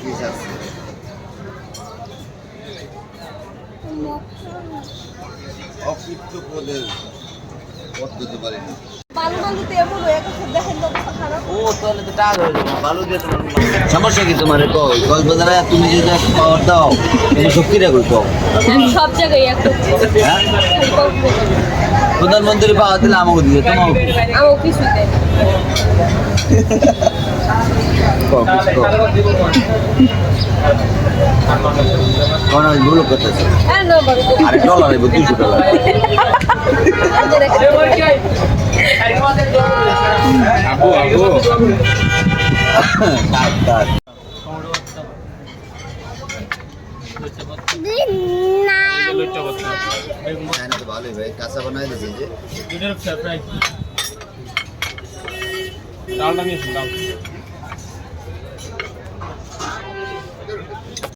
Piece আছে। অকৃত্য পদের পদ দিতে পারি না। সমস্যা কি তোমার? কক্সবাজারে তুমি যদি পাওয়ার দাও তুমি শক্তি রাখো তো সব জায়গায় প্রধানমন্ত্রী পাওয়া দিলে আমাকে দিয়ে তোমার কিছুতে ভুল করতেছে। আরে ডলার $200 আবু আবু ভালোই ভাই কাঁচা বানাই দিয়েছে যে ডালটা নিয়ে ডাল